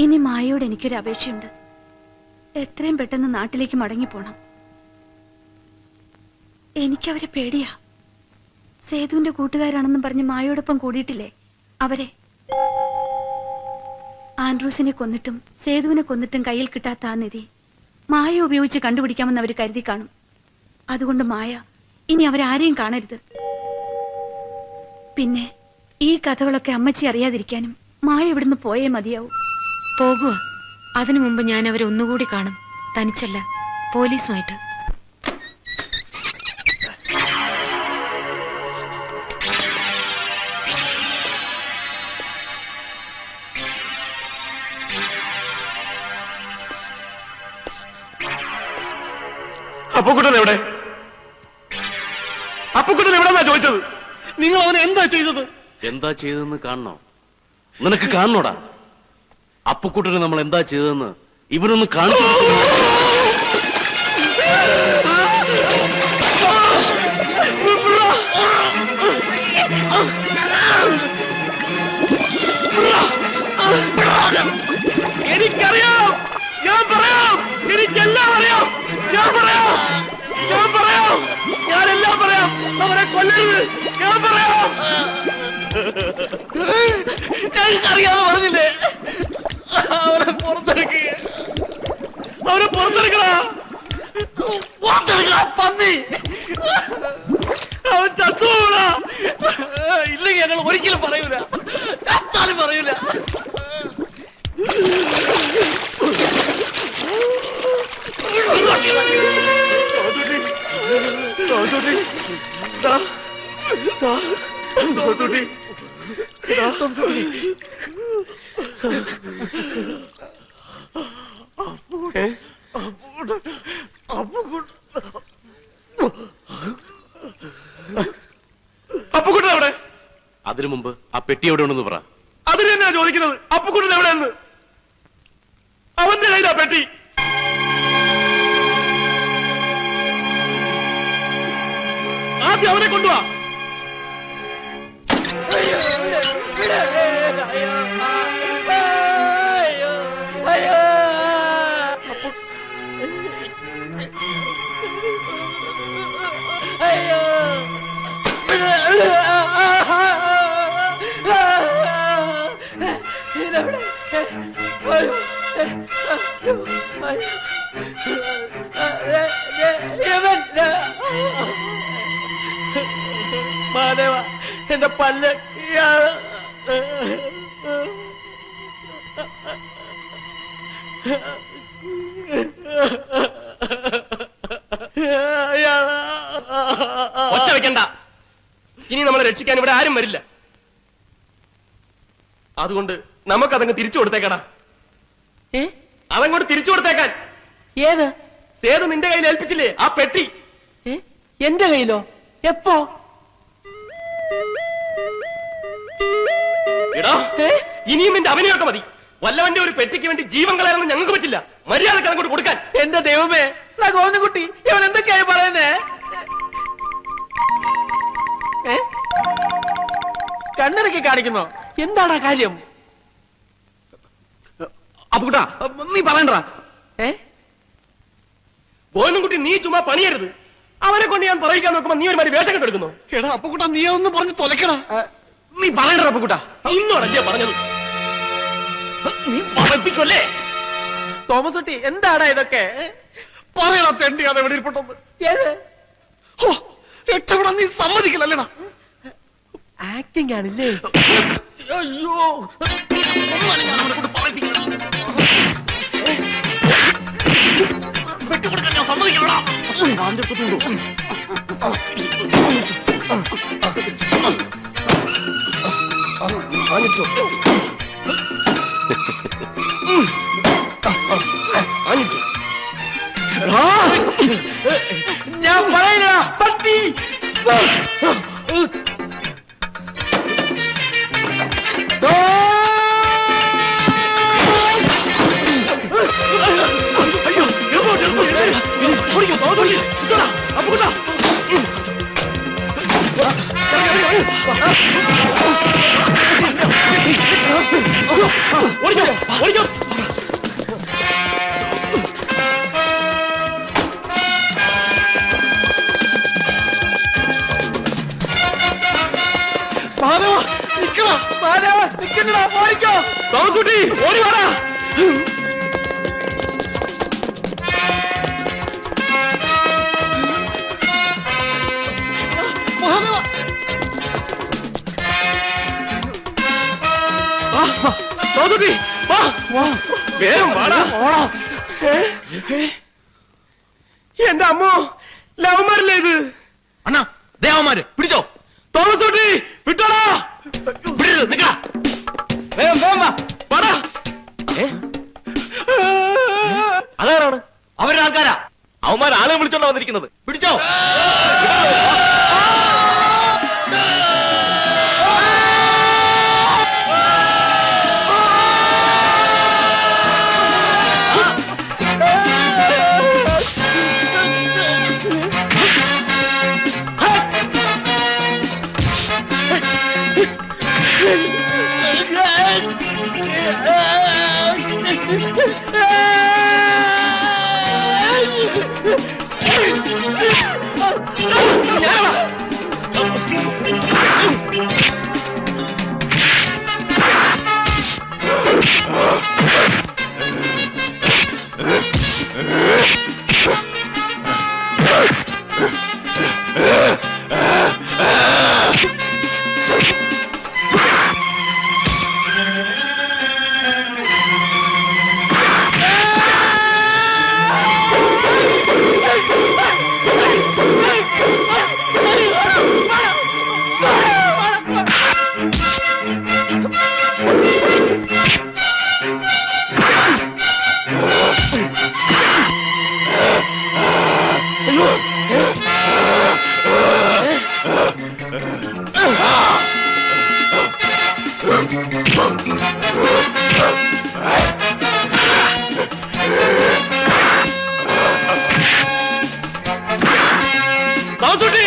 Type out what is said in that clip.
ഇനി മായയോട് എനിക്കൊരു അപേക്ഷയുണ്ട്. എത്രയും പെട്ടെന്ന് നാട്ടിലേക്ക് മടങ്ങിപ്പോണം. എനിക്കവരെ പേടിയാ. സേതുവിന്റെ കൂട്ടുകാരാണെന്നും പറഞ്ഞ് മായയോടൊപ്പം കൂടിയിട്ടില്ലേ അവരെ. ആൻഡ്രൂസിനെ കൊന്നിട്ടും സേതുവിനെ കൊന്നിട്ടും കയ്യിൽ കിട്ടാത്ത ആ നിധി മായ ഉപയോഗിച്ച് കണ്ടുപിടിക്കാമെന്ന് അവർ കരുതി കാണും. അതുകൊണ്ട് മായ ഇനി അവരാരെയും കാണരുത്. പിന്നെ ഈ കഥകളൊക്കെ അമ്മച്ചി അറിയാതിരിക്കാനും മായ ഇവിടുന്ന് പോയേ മതിയാവും. പോകുക. അതിനു മുമ്പ് ഞാൻ അവരെ ഒന്നുകൂടി കാണും. തനിച്ചല്ല, പോലീസുമായിട്ട്. അപ്പുക്കുട്ടൻ എവിടെ? അപ്പുക്കുട്ടൻ എവിടെന്നാ ചോദിച്ചത്? നിങ്ങൾ അവനെ എന്താ ചെയ്തത്? എന്താ ചെയ്തതെന്ന് കാണണോ? നിനക്ക് കാണണോടാ? അപ്പുക്കുട്ടന് നമ്മൾ എന്താ ചെയ്തതെന്ന് ഇവനൊന്ന് കാണും. എനിക്കറിയാം, ഞാൻ പറയാം, എനിക്കെല്ലാം അറിയാം, ഞാൻ പറയാം, ഞാനെല്ലാം പറയാം. അവരെ കൊല്ലരുത്, ഞാൻ പറയാം. ഞങ്ങൾക്കറിയാതെ പറഞ്ഞില്ലേ? അവരെ പുറത്തെടുക്കുക, അവരെ പുറത്തെടുക്കണ, പന്നി. അവൻ ചത്തുപോണ. ഇല്ലെങ്കിൽ ഞങ്ങൾ ഒരിക്കലും പറയൂല, ചത്താലും പറയൂല. അപ്പുക്കുട്ടൻ എവിടെ? അതിനു മുമ്പ് ആ പെട്ടി എവിടെ ഉണ്ടെന്ന് പറ. അതിന് തന്നെയാ ചോദിക്കുന്നത്. അപ്പുക്കുട്ടൻ എവിടെയെന്ന്? അവന്റെ കയ്യിലാ പെട്ടി. ആദ്യം അവനെ കൊണ്ടുവാ. മാധവ, എന്റെ പല്ല്. ഒച്ച വെക്കണ്ട. ഇനി നമ്മളെ രക്ഷിക്കാൻ ഇവിടെ ആരും വരില്ല. അതുകൊണ്ട് നമുക്കതങ്ങ് തിരിച്ചു കൊടുത്തേക്കടാ. അതങ്ങോട്ട് തിരിച്ചു കൊടുത്തേക്കാൻ. ഏത്? സേതു നിന്റെ കയ്യിൽ ഏൽപ്പിച്ചില്ലേ ആ പെട്ടി? എന്റെ കയ്യിലോ? എപ്പോ? എടാ, ഇനിയും നിന്റെ അവനെയൊക്കെ മതി. വല്ലവന്റെ ഒരു പെട്ടിക്ക് വേണ്ടി ജീവൻ കളയാനൊന്നും ഞങ്ങൾക്ക് പറ്റില്ല. മര്യാദക്ക് അങ്ങോട്ട് കൊടുക്കാൻ. എന്റെ ദൈവമേ, ഗോവിന്ദൻകുട്ടി, ഇവൻ എന്തൊക്കെയായി പറയുന്നേ? കണ്ണിറക്കി കാണിക്കുന്നോ? എന്താടാ കാര്യം? അപ്പുകുട്ടാ, നീ പറയണ്ടാ. ഗോവിന്ദൻകുട്ടി, നീ ചുമ്മാ പണിയരുത്. അവനെ കൊണ്ട് ഞാൻ പറയിക്കാൻ നോക്കുമ്പോ നീ ഒരു മാതിരി വേഷം കെട്ടെടുക്കുന്നു. എടാ അപ്പുകുട്ടാ, നീ ഒന്ന് പറഞ്ഞ് തൊലക്കടാ. നീ പറയണ്ട അപ്പുകുട്ടാ. ഇന്നോടല്ലേ പറഞ്ഞത്? നീ പറയിപ്പിക്കല്ലേ? തോമസ് കുട്ടി, എന്താടാ ഇതൊക്കെ? പറയണ തെണ്ടി അത് എവിടെ ഇരിപ്പുണ്ടെന്ന്. ഏത്? രക്ഷപ്പെടാൻ നീ സമ്മതിക്കില്ലല്ലേടാ. ആക്ടിംഗ് ആണില്ലേ? അയ്യോ, ഞാൻ അവനെ കൊണ്ട് പറയിപ്പിക്കണം. വെട്ടിക്കൊടുക്കാൻ ഞാൻ സമ്മതിക്കണടാ. ഞാൻ പറയില്ല പട്ടി. ഓടിക്കോ. മാധവ നിൽക്കണ്ടോ ഓടിക്കോ. തോമസ് കുട്ടി ഓടി വാടാ. മഹാദേവ തോമസ് കുട്ടി വാ വേഗം വാടാ. എന്റെ അമ്മോ ലവന്മാരല്ലേ ഇത്? അണ്ണാ ദേവന്മാര് പിടിച്ചോ. തോമസ് കുട്ടി വിട്ടോടാ. വേഗം വേഗം വാ. വാടാ. അതാരാണ്? അവരുടെ ആൾക്കാരാ. അവന്മാർ ആളെ വിളിച്ചോണ്ടാ വന്നിരിക്കുന്നത്. പിടിച്ചോ. തോമസ് കുട്ടി